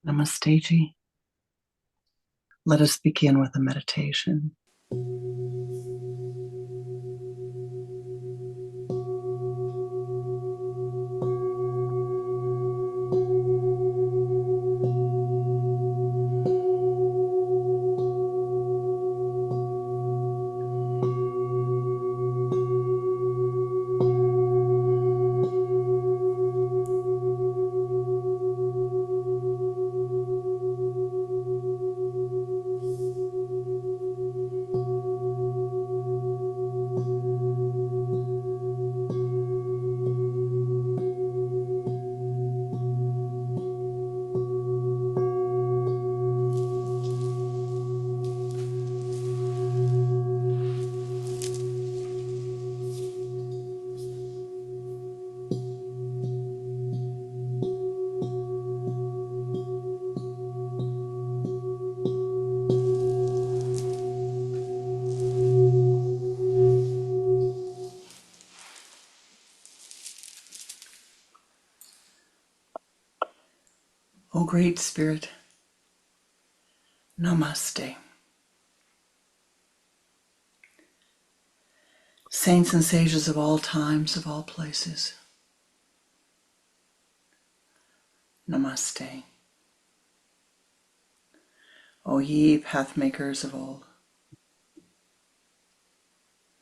Namaste Ji. Let us begin with a meditation. O Great Spirit, Namaste. Saints and sages of all times, of all places, Namaste. O ye pathmakers of old,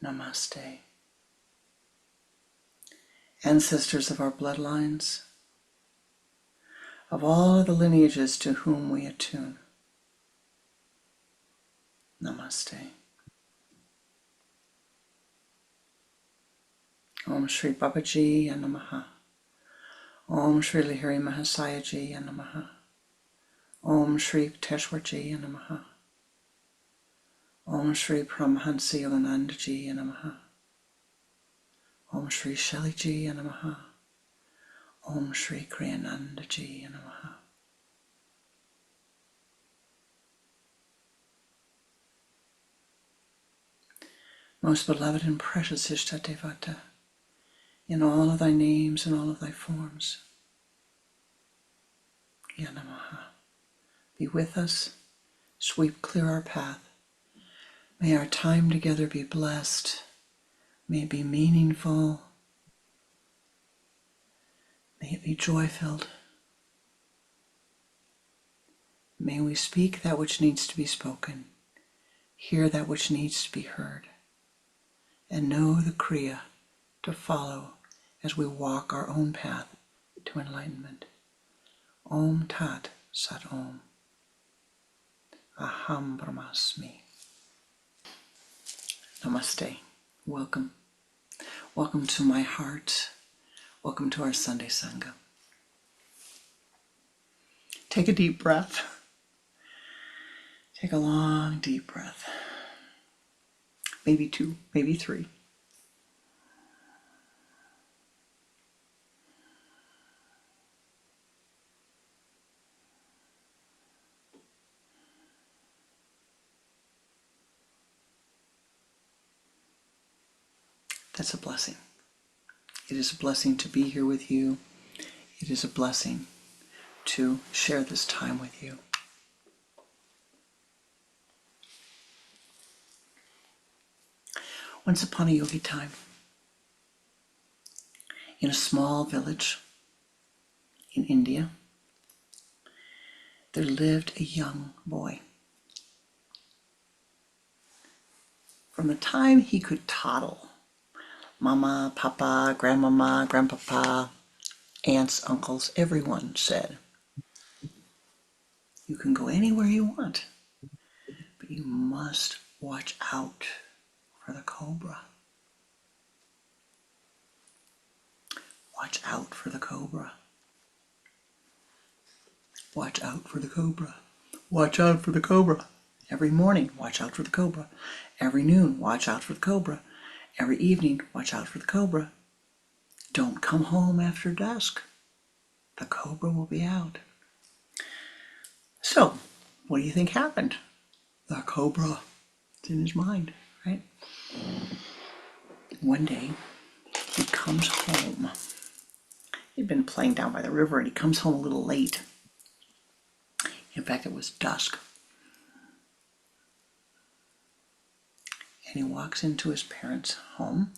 Namaste. Ancestors of our bloodlines, of all the lineages to whom we attune, Namaste. Om Shri Babaji Namaha. Om Shri Lahiri Mahasayaji Namaha. Om Shri Teshwarji Namaha. Om Shri Paramahansa Yoganandaji Namaha. Om Shri Shaliji Namaha. Om Shri Kriyanandaji Namaha. Most beloved and precious Ishtadevata, in all of thy names and all of thy forms, Yanamaha, be with us, sweep clear our path. May our time together be blessed, may it be meaningful, may it be joy-filled. May we speak that which needs to be spoken, hear that which needs to be heard, and know the Kriya to follow as we walk our own path to enlightenment. Om Tat Sat Om. Aham Brahmasmi. Namaste. Welcome. Welcome to my heart. Welcome to our Sunday Sangha. Take a deep breath. Take a long, deep breath. Maybe 2, maybe 3. That's a blessing. It is a blessing to be here with you. It is a blessing to share this time with you. Once upon a yogi time, in a small village in India, there lived a young boy. From the time he could toddle, Mama, Papa, Grandmama, Grandpapa, aunts, uncles, everyone said, you can go anywhere you want, but you must watch out for the cobra. Watch out for the cobra. Watch out for the cobra. Watch out for the cobra. Every morning, watch out for the cobra. Every noon, watch out for the cobra. Every evening, watch out for the cobra. Don't come home after dusk. The cobra will be out. So, what do you think happened? The cobra. It's in his mind, right? One day, he comes home. He'd been playing down by the river and he comes home a little late. In fact, it was dusk. And he walks into his parents' home.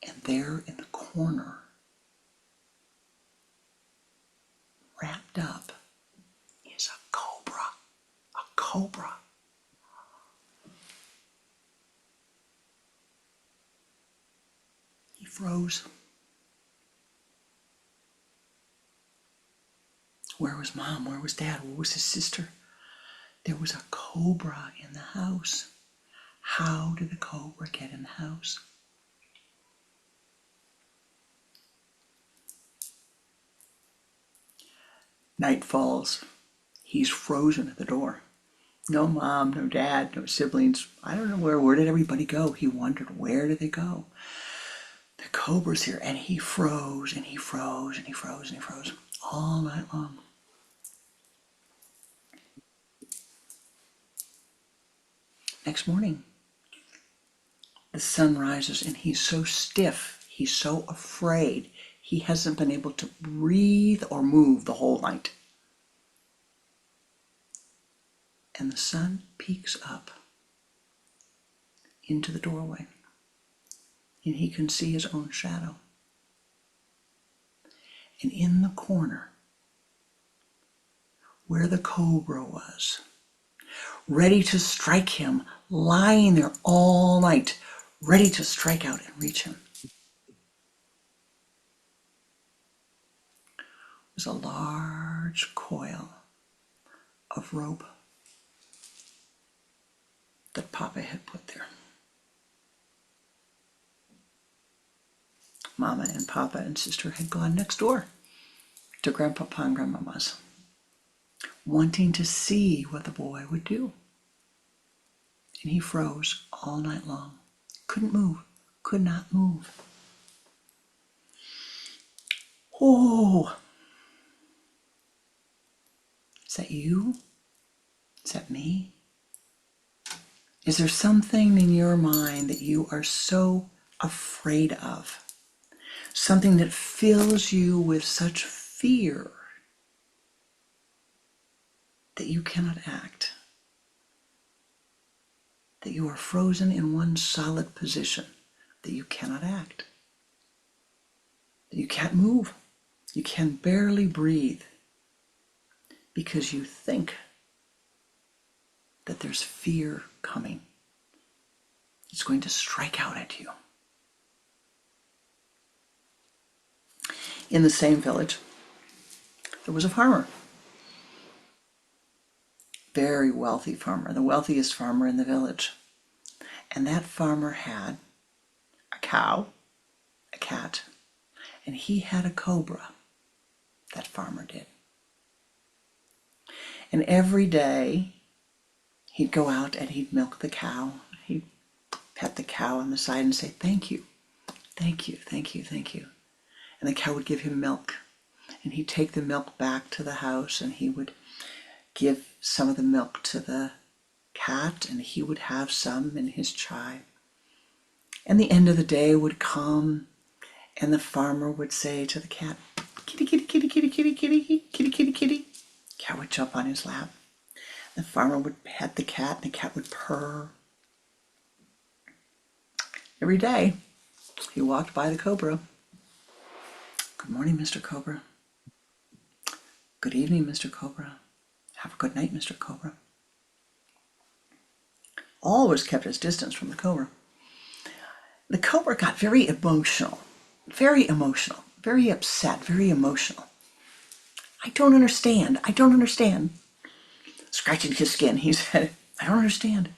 And there in the corner, wrapped up, is a cobra. A cobra. He froze. Where was Mom? Where was Dad? Where was his sister? There was a cobra in the house. How did the cobra get in the house? Night falls. He's frozen at the door. No Mom, no Dad, no siblings. I don't know where did everybody go? He wondered, where did they go? The cobra's here. And he froze, and he froze, and he froze, and he froze all night long. Next morning, the sun rises, and he's so stiff, he's so afraid, he hasn't been able to breathe or move the whole night. And the sun peeks up into the doorway, and he can see his own shadow. And in the corner, where the cobra was, ready to strike him, lying there all night, ready to strike out and reach him, was a large coil of rope that Papa had put there. Mama and Papa and Sister had gone next door to Grandpapa and Grandmama's, wanting to see what the boy would do. And he froze all night long. Couldn't move, could not move. Oh, is that you? Is that me? Is there something in your mind that you are so afraid of? Something that fills you with such fear that you cannot act? That you are frozen in one solid position, that you cannot act, that you can't move, you can barely breathe because you think that there's fear coming. It's going to strike out at you. In the same village, there was a farmer. Very wealthy farmer, the wealthiest farmer in the village. And that farmer had a cow, a cat, and he had a cobra. That farmer did. And every day he'd go out and he'd milk the cow. He'd pet the cow on the side and say, "Thank you, thank you, thank you, thank you." And the cow would give him milk. And he'd take the milk back to the house and he would give some of the milk to the cat and he would have some in his chai. And the end of the day would come and the farmer would say to the cat, "Kitty, kitty, kitty, kitty, kitty, kitty, kitty, kitty, kitty." Cat would jump on his lap. The farmer would pet the cat and the cat would purr. Every day he walked by the cobra. "Good morning, Mr. Cobra. Good evening, Mr. Cobra. Have a good night, Mr. Cobra." Always kept his distance from the cobra. The cobra got very emotional, very upset, very emotional. I don't understand. Scratching his skin, he said, "I don't understand."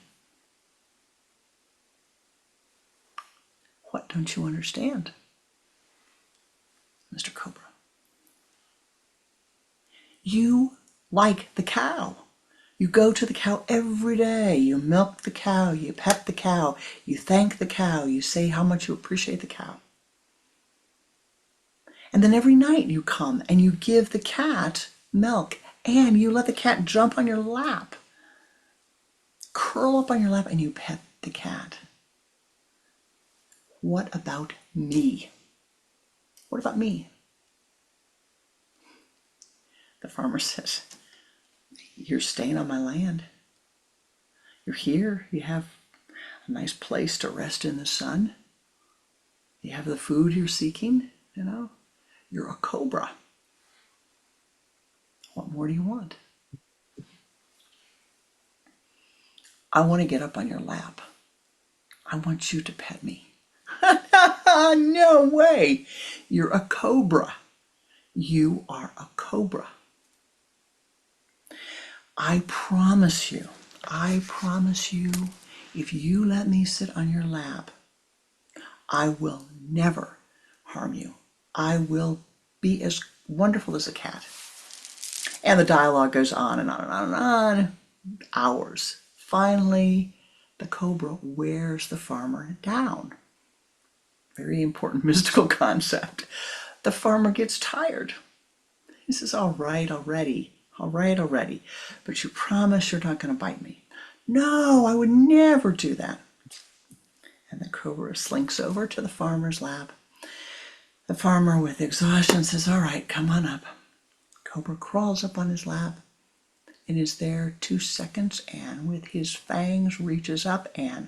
"What don't you understand, Mr. Cobra?" "You like the cow. You go to the cow every day. You milk the cow. You pet the cow. You thank the cow. You say how much you appreciate the cow. And then every night you come and you give the cat milk and you let the cat jump on your lap, curl up on your lap, and you pet the cat. What about me? What about me? The farmer says, you're staying on my land. You're here. You have a nice place to rest in the sun. You have the food you're seeking, you know. You're a cobra. What more do you want? I want to get up on your lap. I want you to pet me. No way. You're a cobra. You are a cobra. I promise you, if you let me sit on your lap, I will never harm you. I will be as wonderful as a cat. And the dialogue goes on and on and on and on. Hours. Finally, the cobra wears the farmer down. Very important mystical concept. The farmer gets tired. He says, all right already, but you promise you're not going to bite me. No, I would never do that. And the cobra slinks over to the farmer's lap. The farmer, with exhaustion, says, all right, come on up. Cobra crawls up on his lap and is there 2 seconds, and with his fangs reaches up and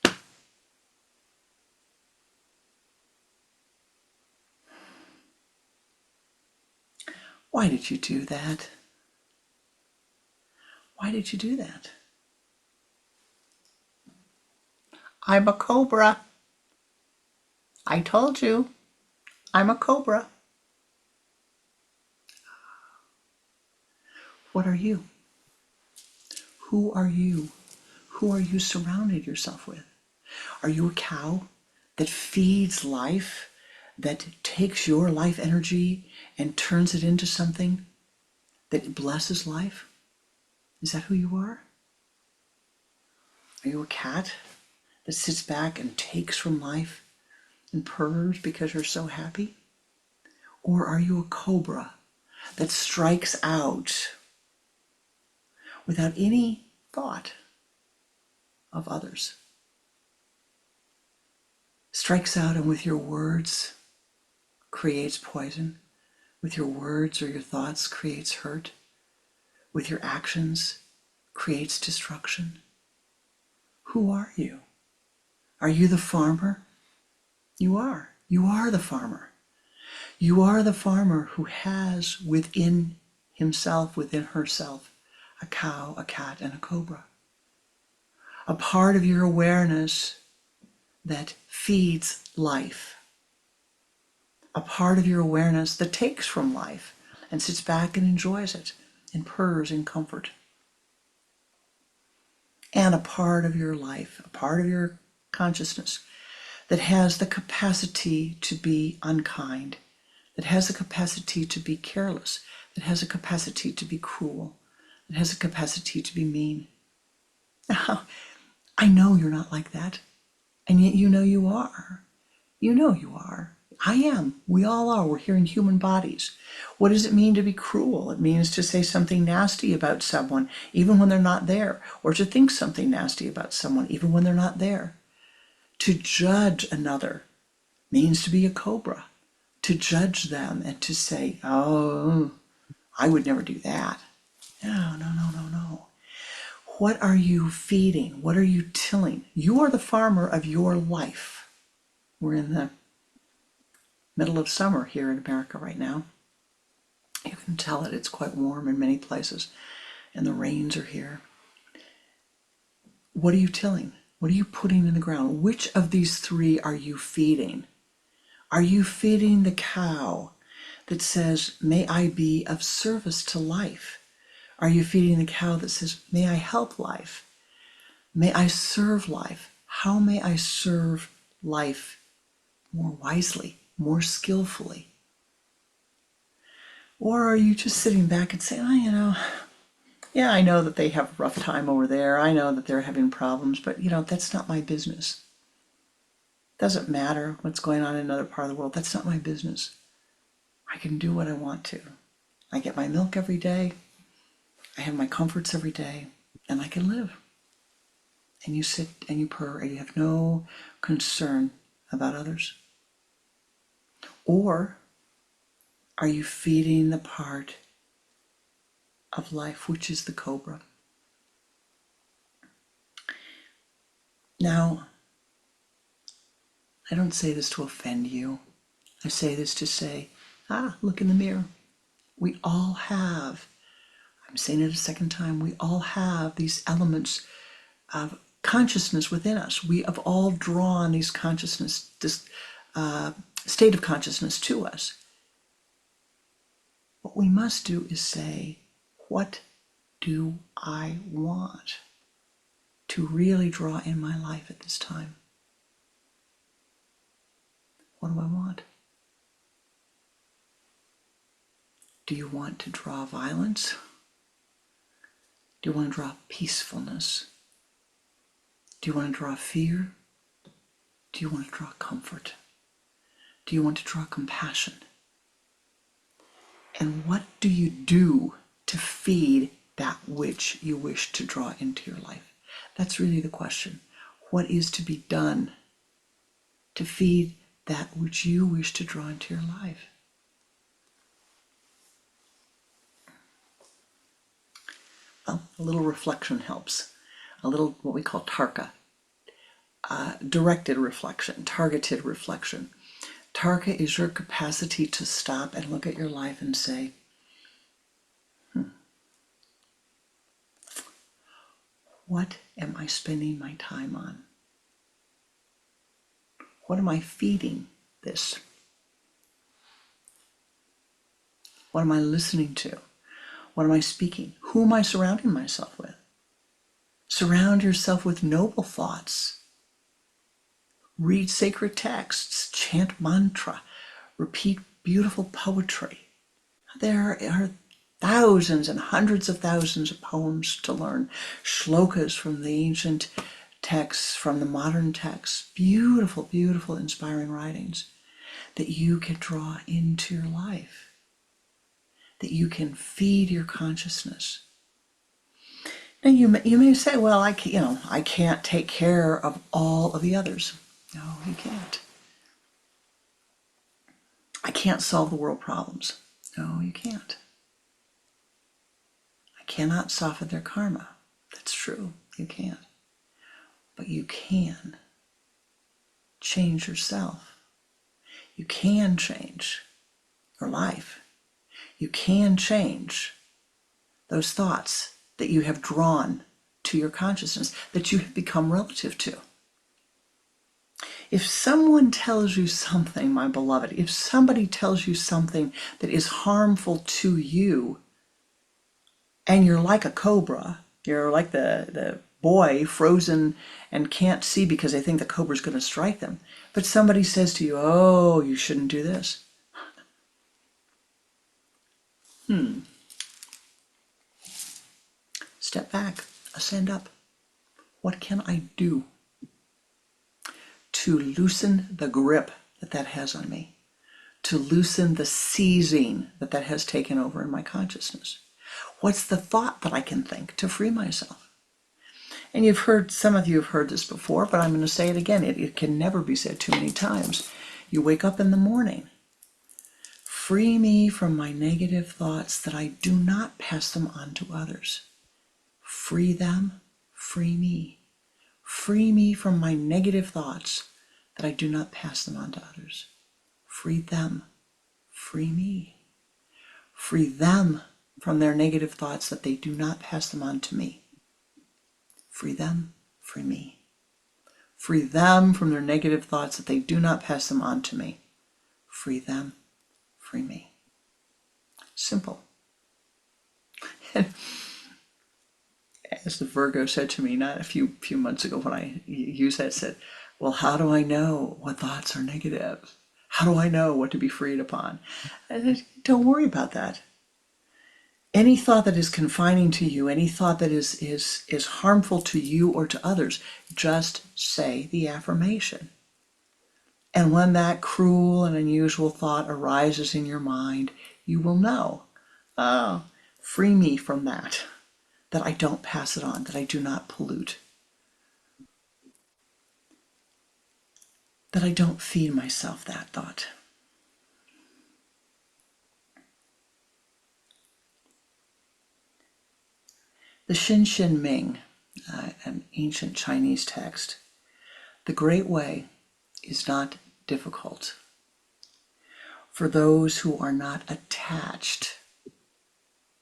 wow. Why did you do that? Why did you do that? I'm a cobra. I told you, I'm a cobra. What are you? Who are you? Who are you surrounded yourself with? Are you a cow that feeds life, that takes your life energy and turns it into something that blesses life? Is that who you are? Are you a cat that sits back and takes from life and purrs because you're so happy? Or are you a cobra that strikes out without any thought of others? Strikes out and with your words creates poison. With your words or your thoughts creates hurt. With your actions creates destruction. Who are you? Are you the farmer? You are. You are the farmer. You are the farmer who has within himself, within herself, a cow, a cat, and a cobra. A part of your awareness that feeds life. A part of your awareness that takes from life and sits back and enjoys it and purrs in comfort. And a part of your life, a part of your consciousness that has the capacity to be unkind, that has the capacity to be careless, that has a capacity to be cruel, that has a capacity to be mean. Now, I know you're not like that, and yet you know you are. You know you are. I am. We all are. We're here in human bodies. What does it mean to be cruel? It means to say something nasty about someone, even when they're not there, or to think something nasty about someone, even when they're not there. To judge another means to be a cobra, to judge them and to say, oh, I would never do that. No. What are you feeding? What are you tilling? You are the farmer of your life. We're in the middle of summer here in America right now. You can tell it. It's quite warm in many places, and the rains are here. What are you tilling? What are you putting in the ground? Which of these 3 are you feeding? Are you feeding the cow that says, may I be of service to life? Are you feeding the cow that says, may I help life? May I serve life? How may I serve life more wisely, more skillfully? Or are you just sitting back and saying, yeah, I know that they have a rough time over there. I know that they're having problems, but that's not my business. Doesn't matter what's going on in another part of the world. That's not my business. I can do what I want to. I get my milk every day. I have my comforts every day, and I can live. And you sit and you purr and you have no concern about others. Or Are you feeding the part of life which is the Cobra? Now, I don't say this to offend you. I say this to say, look in the mirror. We all have, I'm saying it a second time, we all have these elements of consciousness within us. We have all drawn these consciousness, this state of consciousness to us. What we must do is say, what do I want to really draw in my life at this time? What do I want? Do you want to draw violence? Do you want to draw peacefulness? Do you want to draw fear? Do you want to draw comfort? Do you want to draw compassion? And what do you do to feed that which you wish to draw into your life? That's really the question. What is to be done to feed that which you wish to draw into your life? Well, a little reflection helps. A little what we call tarka. Directed reflection, targeted reflection. Tarka is your capacity to stop and look at your life and say, what am I spending my time on? What am I feeding this? What am I listening to? What am I speaking? Who am I surrounding myself with? Surround yourself with noble thoughts. Read sacred texts, chant mantra, repeat beautiful poetry. There are thousands and hundreds of thousands of poems to learn, shlokas from the ancient texts, from the modern texts, beautiful, beautiful, inspiring writings that you can draw into your life, that you can feed your consciousness. Now you may say, well, I can't take care of all of the others. No, you can't. I can't solve the world problems. No, you can't. I cannot soften their karma. That's true. You can't. But you can change yourself. You can change your life. You can change those thoughts that you have drawn to your consciousness, that you have become relative to. If someone tells you something, my beloved, if somebody tells you something that is harmful to you, and you're like a cobra, you're like the boy frozen and can't see because they think the cobra's going to strike them, but somebody says to you, oh, you shouldn't do this. Step back, ascend up. What can I do to loosen the grip that has on me, to loosen the seizing that has taken over in my consciousness? What's the thought that I can think to free myself? And some of you have heard this before, but I'm going to say it again. It can never be said too many times. You wake up in the morning. Free me from my negative thoughts that I do not pass them on to others. Free them, free me. Free me from my negative thoughts that I do not pass them on to others. Free them, free me. Free them from their negative thoughts that they do not pass them on to me. Free them, free me. Free them from their negative thoughts that they do not pass them on to me. Free them, free me. Simple. As the Virgo said to me not a few months ago when I used that, said, well, how do I know what thoughts are negative? How do I know what to be freed upon? I said, don't worry about that. Any thought that is confining to you, any thought that is harmful to you or to others, just say the affirmation. And when that cruel and unusual thought arises in your mind, you will know, oh, free me from that I don't pass it on, that I do not pollute, that I don't feed myself that thought. The Xin Ming, an ancient Chinese text, the Great Way is not difficult for those who are not attached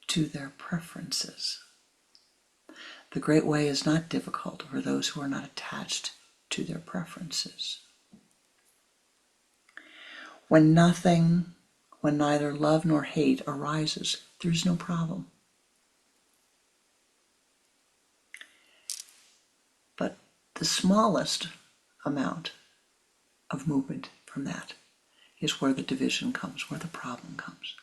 to their preferences. The Great Way is not difficult for those who are not attached to their preferences. When neither love nor hate arises, there's no problem. But the smallest amount of movement from that is where the division comes, where the problem comes.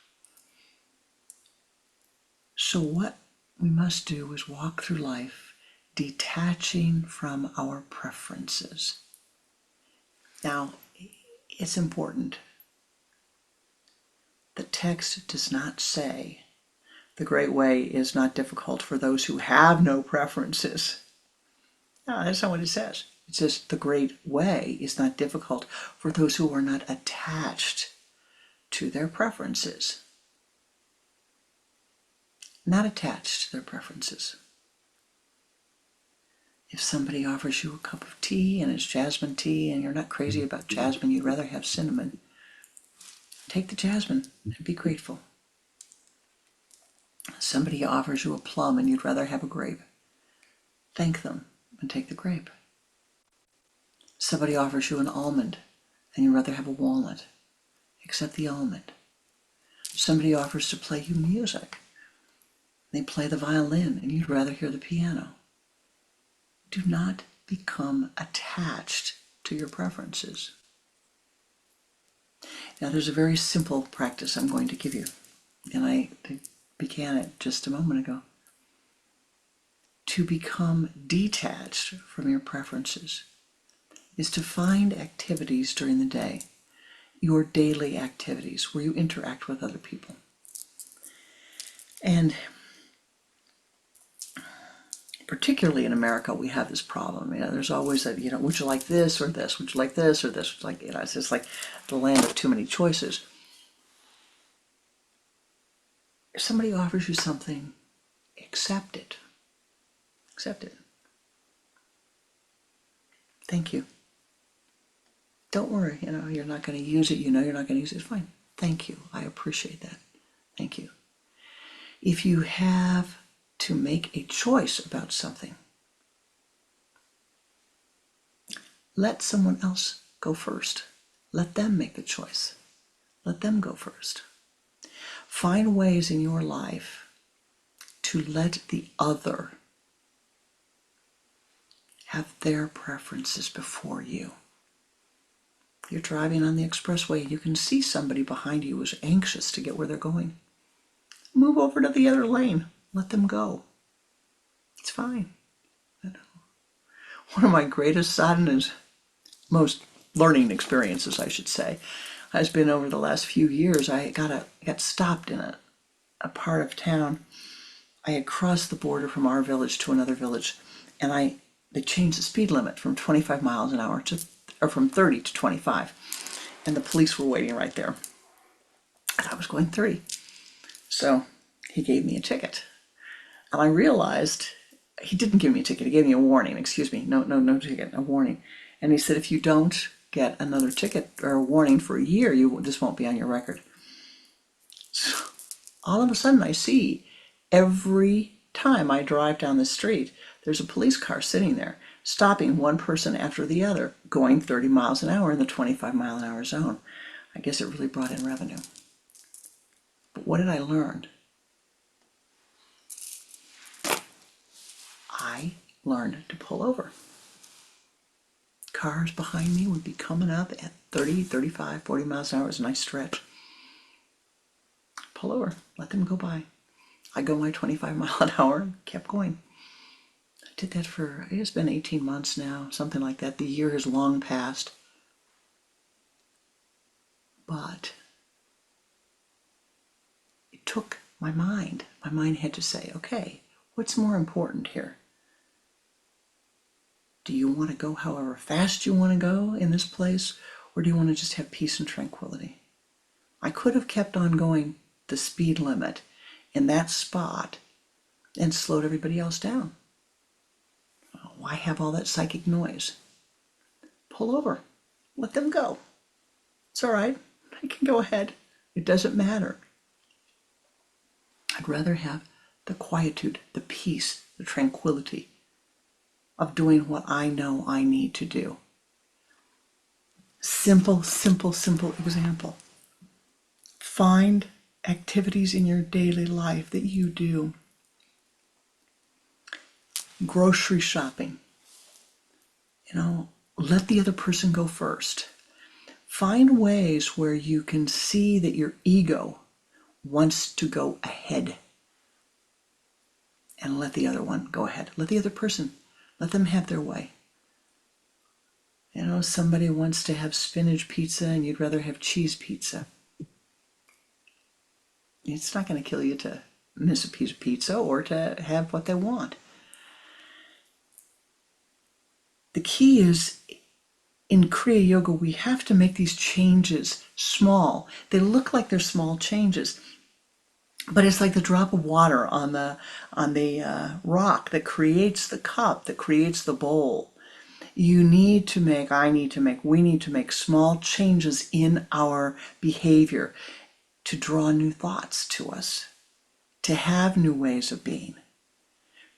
So what we must do is walk through life detaching from our preferences. Now, it's important. The text does not say the Great Way is not difficult for those who have no preferences. No, that's not what it says. It says the Great Way is not difficult for those who are not attached to their preferences. Not attached to their preferences. If somebody offers you a cup of tea and it's jasmine tea and you're not crazy about jasmine, you'd rather have cinnamon, take the jasmine and be grateful. Somebody offers you a plum and you'd rather have a grape, thank them and take the grape. Somebody offers you an almond and you'd rather have a walnut, accept the almond. Somebody offers to play you music. They play the violin and you'd rather hear the piano. Do not become attached to your preferences. Now there's a very simple practice I'm going to give you, and I began it just a moment ago. To become detached from your preferences is to find activities during the day, your daily activities where you interact with other people. And particularly in America, we have this problem. There's always that, would you like this or this? Would you like this or this? It's just like the land of too many choices. If somebody offers you something, accept it. Accept it. Thank you. Don't worry, you're not going to use it. You're not going to use it. It's fine. Thank you. I appreciate that. Thank you. If you have to make a choice about something, let someone else go first. Let them make the choice. Let them go first. Find ways in your life to let the other have their preferences before you. You're driving on the expressway, you can see somebody behind you who's anxious to get where they're going. Move over to the other lane. Let them go. It's fine. One of my greatest sadness, most learning experiences, I should say, has been over the last few years. I got stopped in a part of town. I had crossed the border from our village to another village, and they changed the speed limit from 25 miles an hour or from 30 to 25, and the police were waiting right there. And I was going 30. So he gave me a ticket. And I realized he didn't give me a ticket. He gave me a warning. Excuse me. No ticket, a warning. And he said, if you don't get another ticket or a warning for a year, this won't be on your record. So all of a sudden I see every time I drive down the street, there's a police car sitting there, stopping one person after the other, going 30 miles an hour in the 25 mile an hour zone. I guess it really brought in revenue. But what did I learn? I learned to pull over. Cars behind me would be coming up at 30, 35, 40 miles an hour. It was a nice stretch. Pull over, let them go by. I go my 25 mile an hour, kept going. I did that for, it's been 18 months now, something like that. The year has long passed. But it took my mind. My mind had to say, okay, what's more important here? Do you want to go however fast you want to go in this place, or do you want to just have peace and tranquility? I could have kept on going the speed limit in that spot and slowed everybody else down. Why have all that psychic noise? Pull over. Let them go. It's all right. I can go ahead. It doesn't matter. I'd rather have the quietude, the peace, the tranquility of doing what I know I need to do. Simple, simple, simple example. Find activities in your daily life that you do. Grocery shopping. Let the other person go first. Find ways where you can see that your ego wants to go ahead. And let the other one go ahead. Let the other person, let them have their way. Somebody wants to have spinach pizza and you'd rather have cheese pizza. It's not going to kill you to miss a piece of pizza or to have what they want. The key is, in Kriya Yoga, we have to make these changes small. They look like they're small changes, but it's like the drop of water on the rock that creates the cup, that creates the bowl. We need to make small changes in our behavior to draw new thoughts to us, to have new ways of being,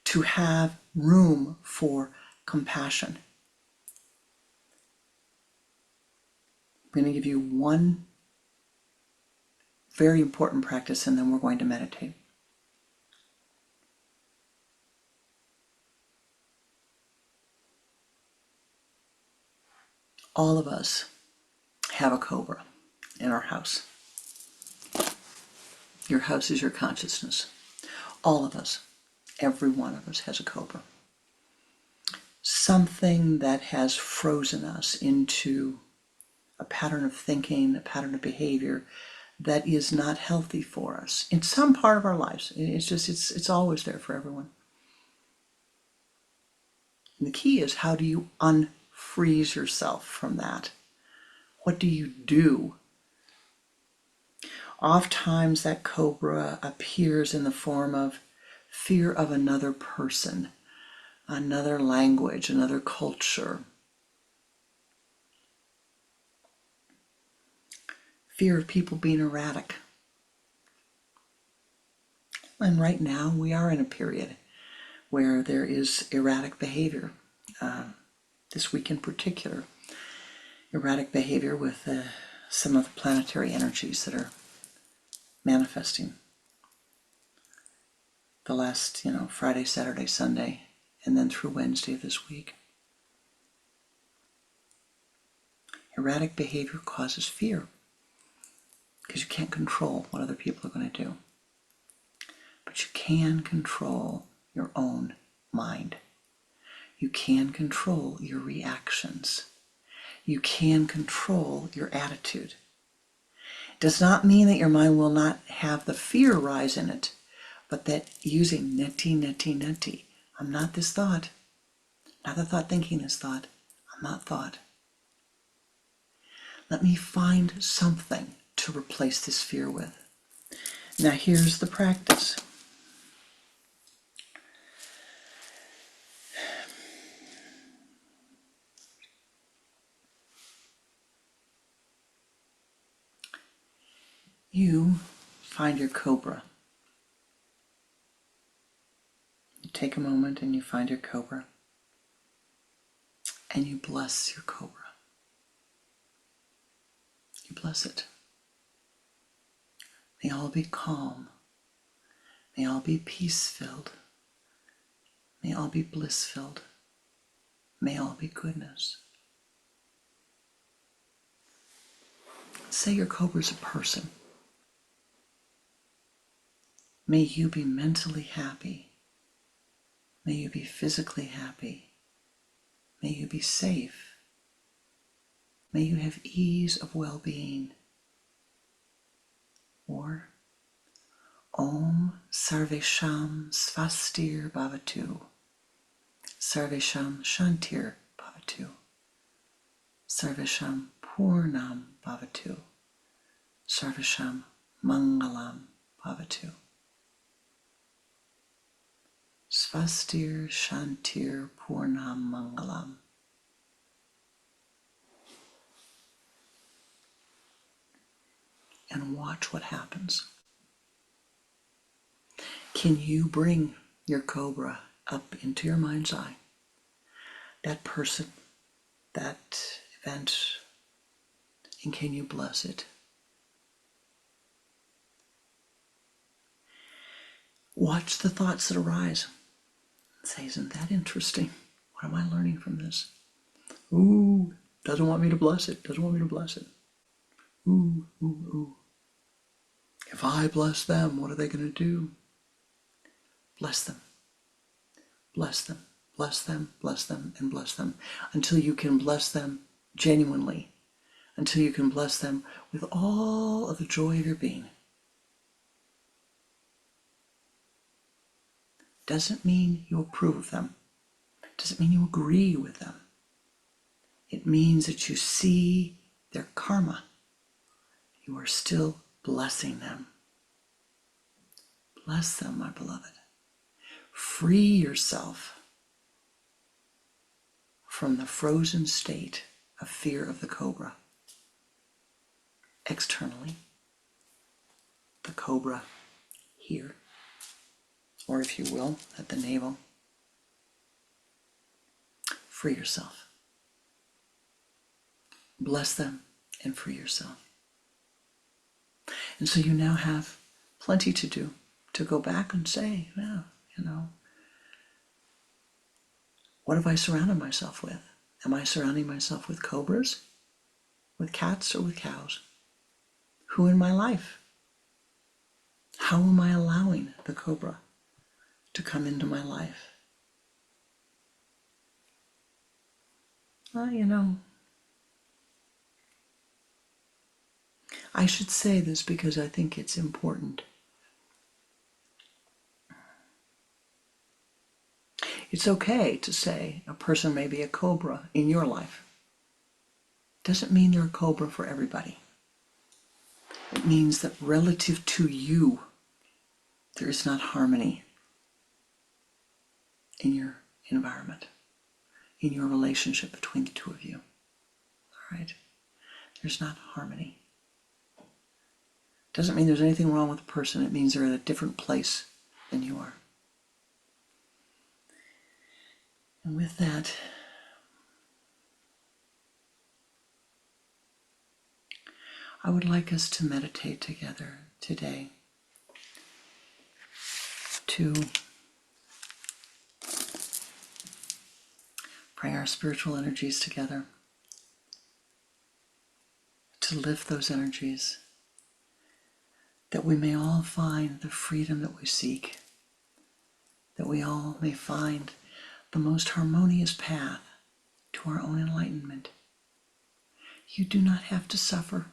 to have room for compassion. I'm going to give you one very important practice and then we're going to meditate. All of us have a cobra in our house. Your house is your consciousness. All of us, every one of us has a cobra. Something that has frozen us into a pattern of thinking, a pattern of behavior that is not healthy for us in some part of our lives. It's always there for everyone. And the key is, how do you unfreeze yourself from that? What do you do? Oftentimes that cobra appears in the form of fear of another person, another language, another culture. Fear of people being erratic. And right now we are in a period where there is erratic behavior. This week in particular, erratic behavior with some of the planetary energies that are manifesting. The last, Friday, Saturday, Sunday, and then through Wednesday of this week. Erratic behavior causes fear because you can't control what other people are going to do. But you can control your own mind. You can control your reactions. You can control your attitude. It does not mean that your mind will not have the fear rise in it, but that using neti, neti, neti. I'm not this thought. Not the thought thinking this thought. I'm not thought. Let me find something to replace this fear with. Now here's the practice. You find your cobra. You take a moment and you find your cobra. And you bless your cobra. You bless it. May all be calm. May all be peace-filled. May all be bliss-filled. May all be goodness. Say your cobra is a person. May you be mentally happy. May you be physically happy. May you be safe. May you have ease of well-being. Or Om Sarvesham Svastir Bhavatu. Sarvesham Shantir Bhavatu. Sarvesham Purnam Bhavatu. Sarvesham Mangalam Bhavatu. Svastir Shantir Purnam Mangalam. And watch what happens. Can you bring your Cobra up into your mind's eye? That person, that event, and can you bless it? Watch the thoughts that arise. Say, isn't that interesting? What am I learning from this? Ooh, doesn't want me to bless it, doesn't want me to bless it. Ooh, ooh, ooh. If I bless them, what are they going to do? Bless them. Bless them. Bless them, bless them, and bless them until you can bless them genuinely, until you can bless them with all of the joy of your being. Doesn't mean you approve of them. Doesn't mean you agree with them. It means that you see their karma. You are still blessing them. Bless them, my beloved. Free yourself from the frozen state of fear of the Cobra. Externally, the Cobra here, or if you will, at the navel. Free yourself. Bless them and free yourself. And so you now have plenty to do, to go back and say, well, what have I surrounded myself with? Am I surrounding myself with cobras, with cats, or with cows? Who in my life? How am I allowing the Cobra to come into my life? I should say this because I think it's important. It's okay to say a person may be a Cobra in your life. Doesn't mean they're a Cobra for everybody. It means that relative to you, there is not harmony in your environment, in your relationship between the two of you. All right? There's not harmony. Doesn't mean there's anything wrong with the person. It means they're at a different place than you are. And with that, I would like us to meditate together today to bring our spiritual energies together, to lift those energies, that we may all find the freedom that we seek, that we all may find the most harmonious path to our own enlightenment. You do not have to suffer.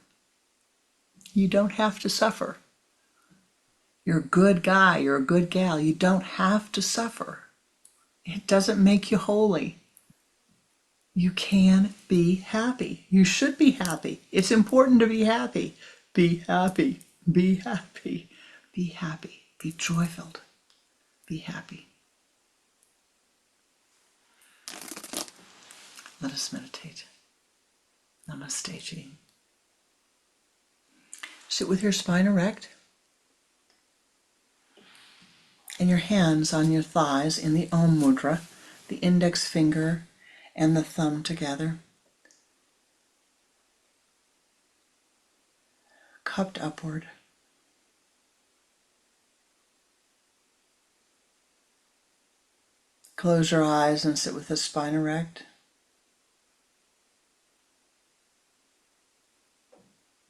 You don't have to suffer. You're a good guy, you're a good gal. You don't have to suffer. It doesn't make you holy. You can be happy. You should be happy. It's important to be happy. Be happy. Be happy. Be happy. Be joy-filled. Be happy. Let us meditate. Namaste, Ji. Sit with your spine erect and your hands on your thighs in the Om Mudra, the index finger and the thumb together, cupped upward. Close your eyes and sit with the spine erect.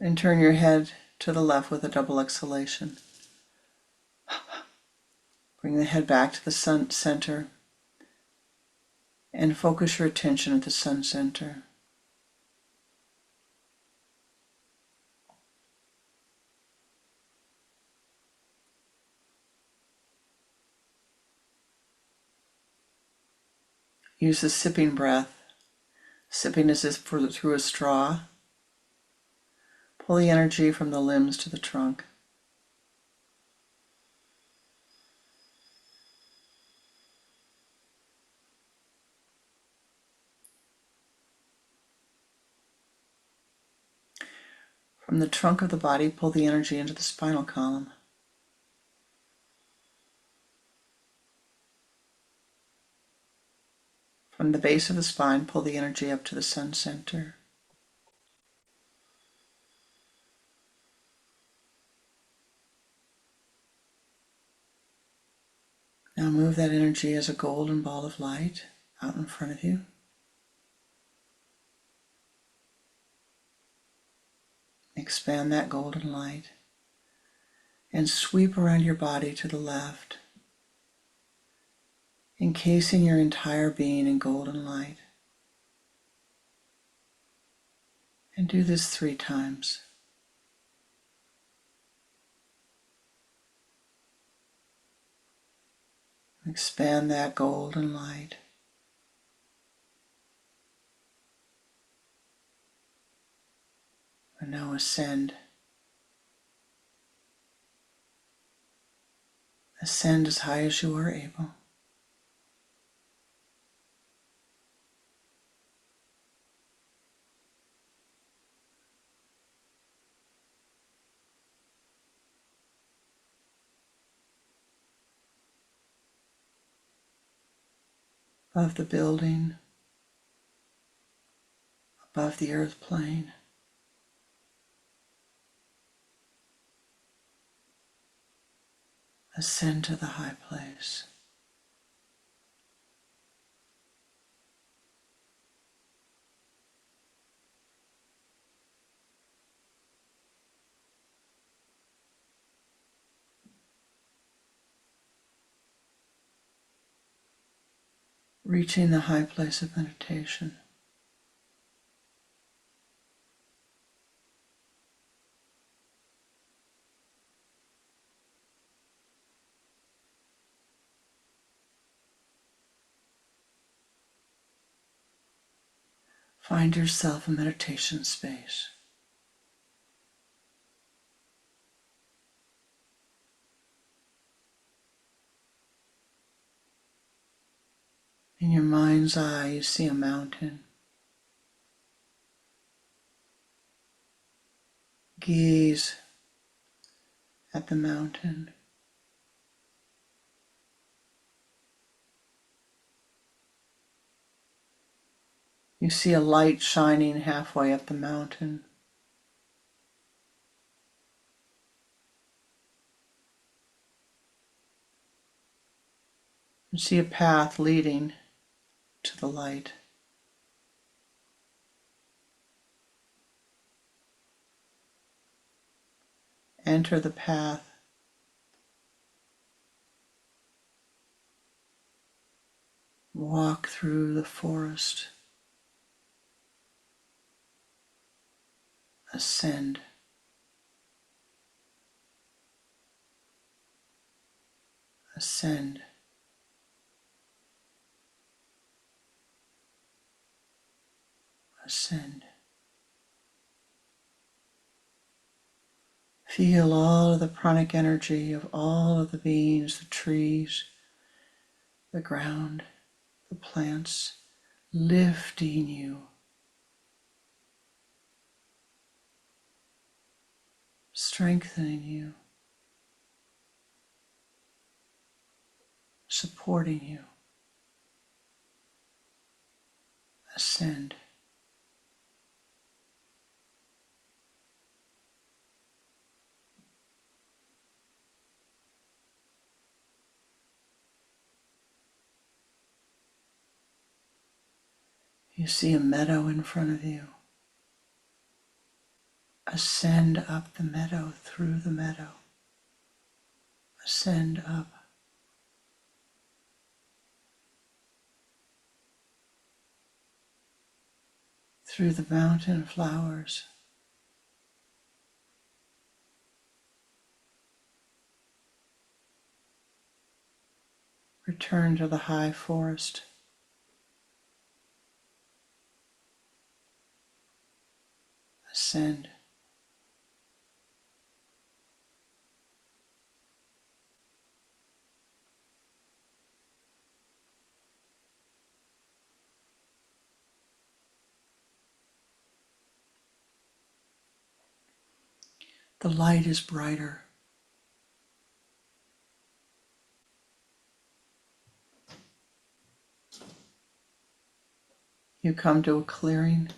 And turn your head to the left with a double exhalation. Bring the head back to the sun center and focus your attention at the sun center. Use the sipping breath. Sipping is through a straw. Pull the energy from the limbs to the trunk. From the trunk of the body, pull the energy into the spinal column. From the base of the spine, pull the energy up to the sun center. Now move that energy as a golden ball of light out in front of you. Expand that golden light and sweep around your body to the left, encasing your entire being in golden light. And do this 3 times. Expand that golden light. And now ascend. Ascend as high as you are able. Above the building, above the earth plane. Ascend to the high place. Reaching the high place of meditation. Find yourself a meditation space. In your mind's eye, you see a mountain. Gaze at the mountain. You see a light shining halfway up the mountain. You see a path leading to the light. Enter the path. Walk through the forest. Ascend. Ascend. Ascend. Feel all of the pranic energy of all of the beings, the trees, the ground, the plants, lifting you, strengthening you, supporting you. Ascend. You see a meadow in front of you. Ascend up the meadow, through the meadow. Ascend up. Through the mountain flowers. Return to the high forest. Ascend. the light is brighter. You come to a clearing,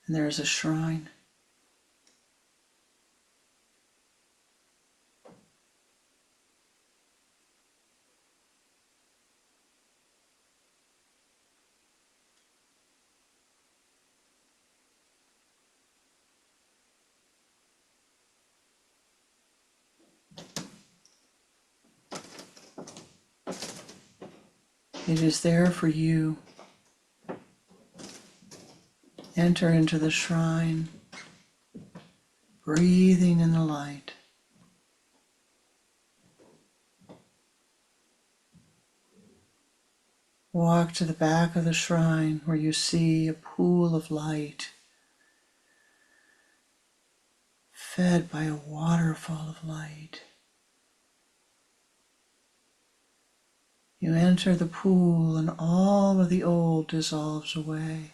and there is a shrine. It is there for you. Enter into the shrine, breathing in the light. Walk to the back of the shrine where you see a pool of light fed by a waterfall of light. You enter the pool and all of the old dissolves away.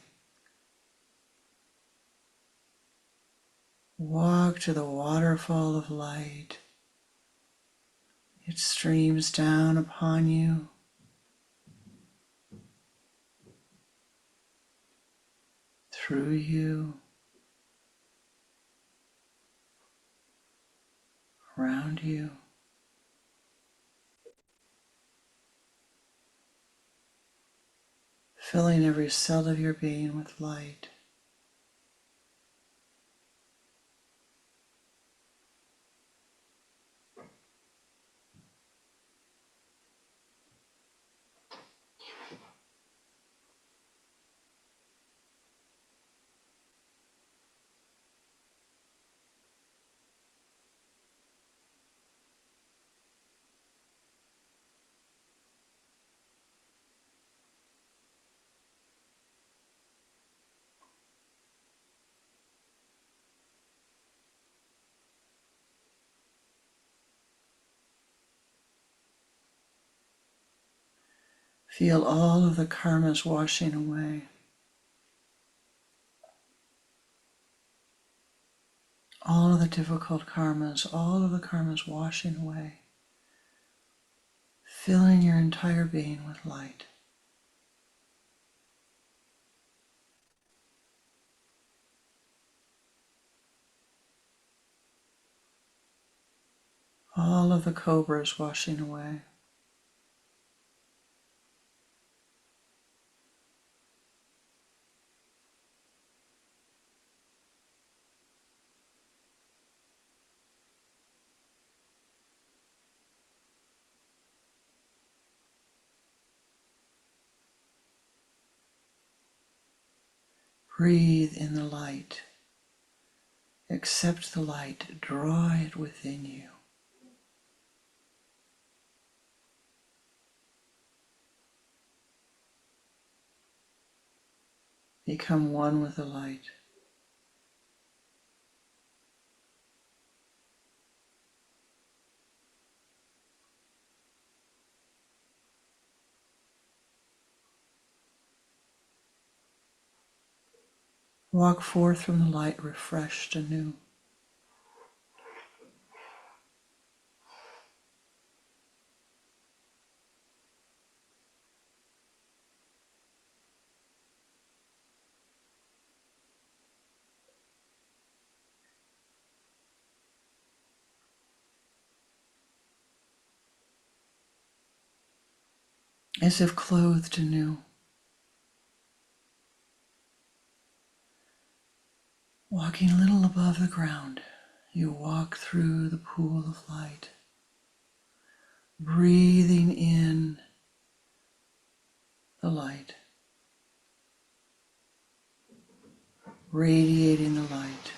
Walk to the waterfall of light. It streams down upon you. Through you. Around you. Filling every cell of your being with light. Feel all of the karmas washing away. All of the difficult karmas, all of the karmas washing away. Filling your entire being with light. All of the cobras washing away. Breathe in the light. Accept the light. Draw it within you. Become one with the light. Walk forth from the light refreshed anew. As if clothed anew. Walking a little above the ground, you walk through the pool of light, breathing in the light, radiating the light.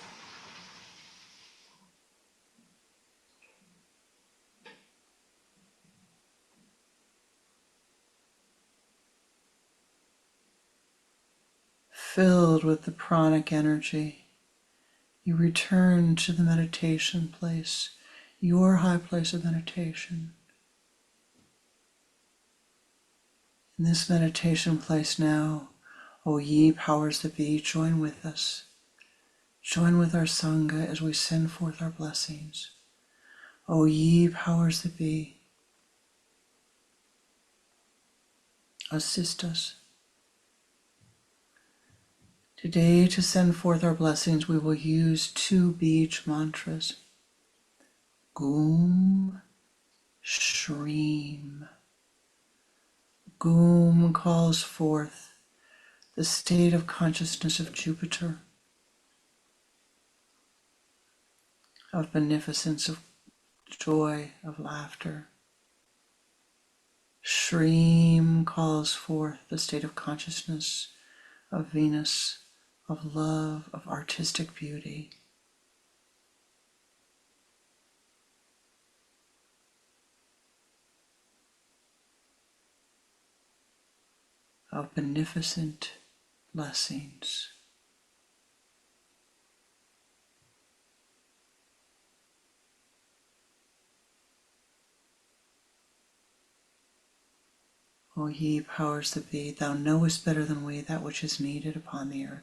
Filled with the pranic energy, you return to the meditation place, your high place of meditation. In this meditation place now, O ye powers that be, join with us. Join with our Sangha as we send forth our blessings. O ye powers that be, assist us. Today, to send forth our blessings, we will use 2 beach mantras. Gum, Shreem. Gum calls forth the state of consciousness of Jupiter, of beneficence, of joy, of laughter. Shreem calls forth the state of consciousness of Venus, of love, of artistic beauty. Of beneficent blessings. O ye powers that be, thou knowest better than we that which is needed upon the earth.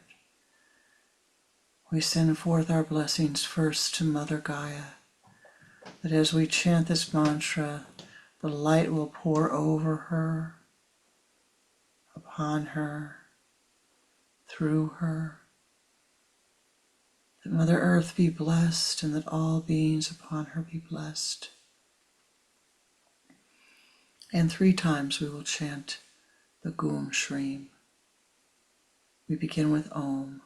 We send forth our blessings first to Mother Gaia, that as we chant this mantra, the light will pour over her, upon her, through her, that Mother Earth be blessed and that all beings upon her be blessed. And 3 times we will chant the Gum Shreem. We begin with Om.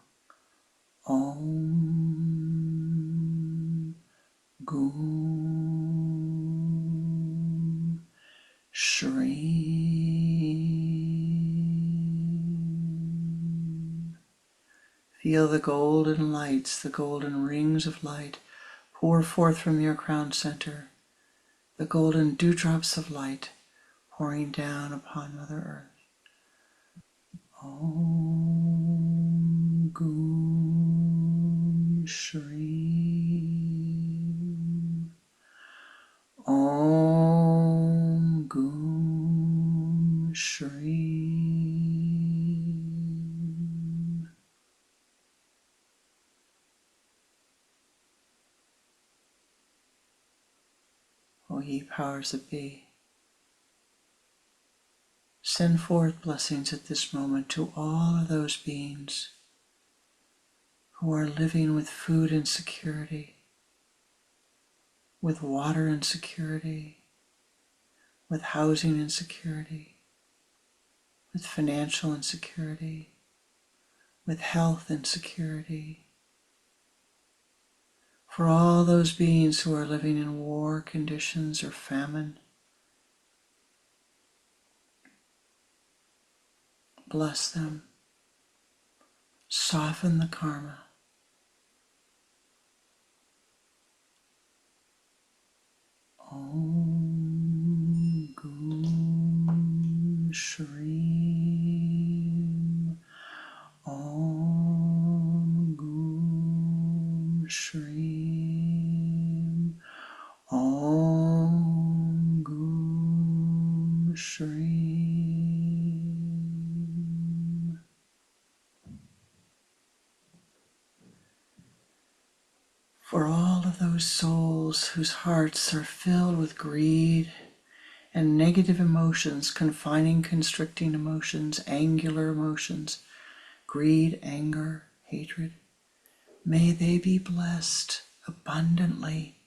Om Gum Shreem. Feel the golden lights, the golden rings of light pour forth from your crown center, the golden dewdrops of light pouring down upon Mother Earth. Om Gum Shreem. Om Gum Shreem. O ye powers that be, send forth blessings at this moment to all of those beings who are living with food insecurity, with water insecurity, with housing insecurity, with financial insecurity, with health insecurity. For all those beings who are living in war conditions or famine, bless them. Soften the karma. Om Gum Shreem. Om Gum Shreem. Om Gum Shreem. For all of those souls whose hearts are filled with greed and negative emotions, confining, constricting emotions, angular emotions, greed, anger, hatred, may they be blessed abundantly,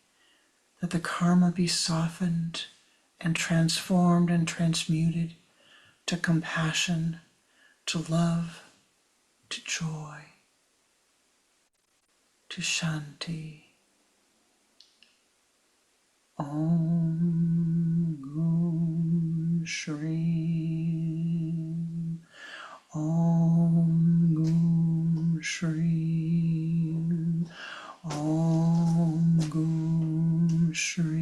that the karma be softened and transformed and transmuted to compassion, to love, to joy, to shanti. Om Gum Shreem. Om Gum Shreem. Om Gum Shreem.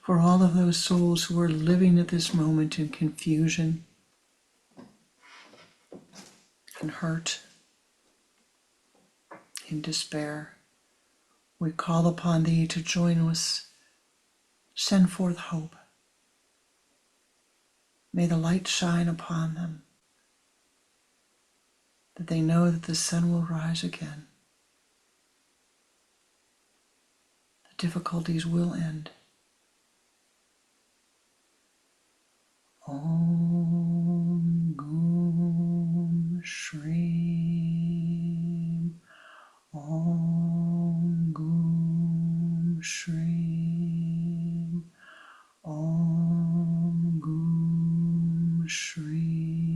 For all of those souls who are living at this moment in confusion and hurt, in despair, we call upon thee to join us. Send forth hope. May the light shine upon them, that they know that the sun will rise again. The difficulties will end. Om Gum Shrim. Om Gum Shrim. Om Gum Shrim.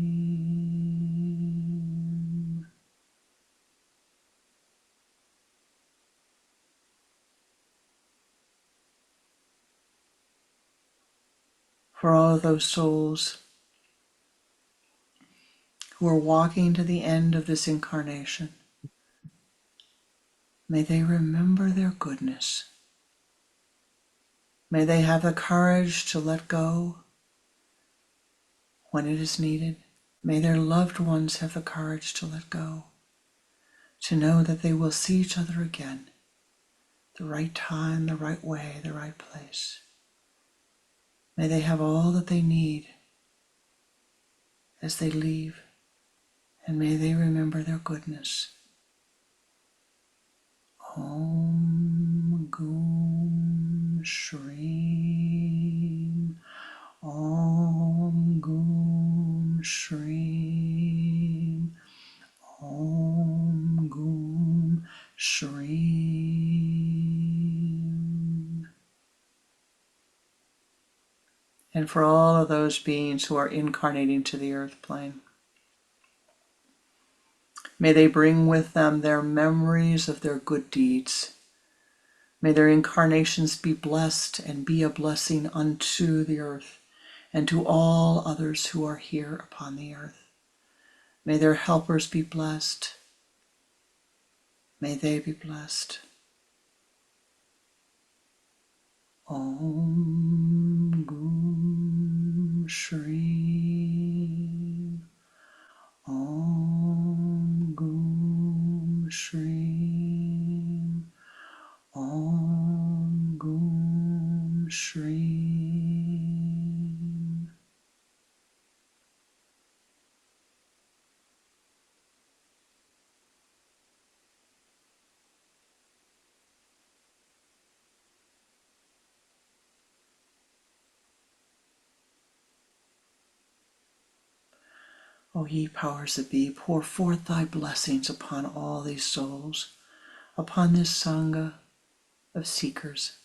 For all of those souls who are walking to the end of this incarnation, may they remember their goodness. May they have the courage to let go when it is needed. May their loved ones have the courage to let go, to know that they will see each other again, the right time, the right way, the right place. May they have all that they need as they leave, and may they remember their goodness. Om Gum Shrim. Om Gum Shrim. Om Gum Shrim. And for all of those beings who are incarnating to the earth plane, may they bring with them their memories of their good deeds. May their incarnations be blessed and be a blessing unto the earth and to all others who are here upon the earth. May their helpers be blessed. May they be blessed. Om Gum Shrim. Om Gum Shrim. Om Gum Shrim. O ye powers that be, pour forth thy blessings upon all these souls, upon this Sangha of seekers.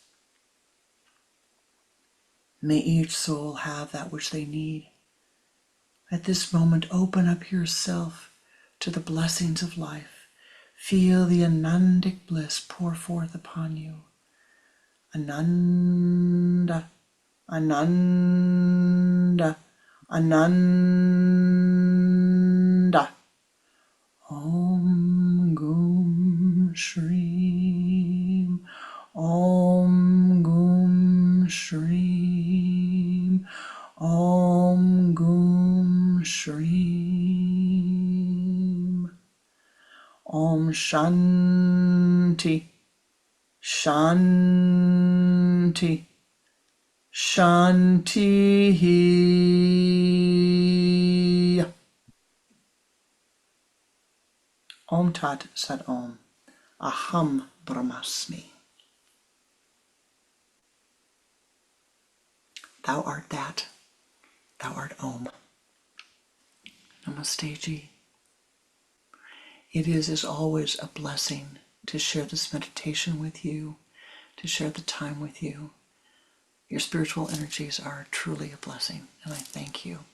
May each soul have that which they need. At this moment, open up yourself to the blessings of life. Feel the Anandic bliss pour forth upon you. Ananda, Ananda, Ananda. Om Gum Shrim. Om Gum Shrim. Om Gum Shrim. Om Shanti. Shanti. Shanti. Om Tat Sat Om. Aham Brahmasmi. Thou art that. Thou art Om. Namaste Ji. It is, as always, a blessing to share this meditation with you, to share the time with you. Your spiritual energies are truly a blessing, and I thank you.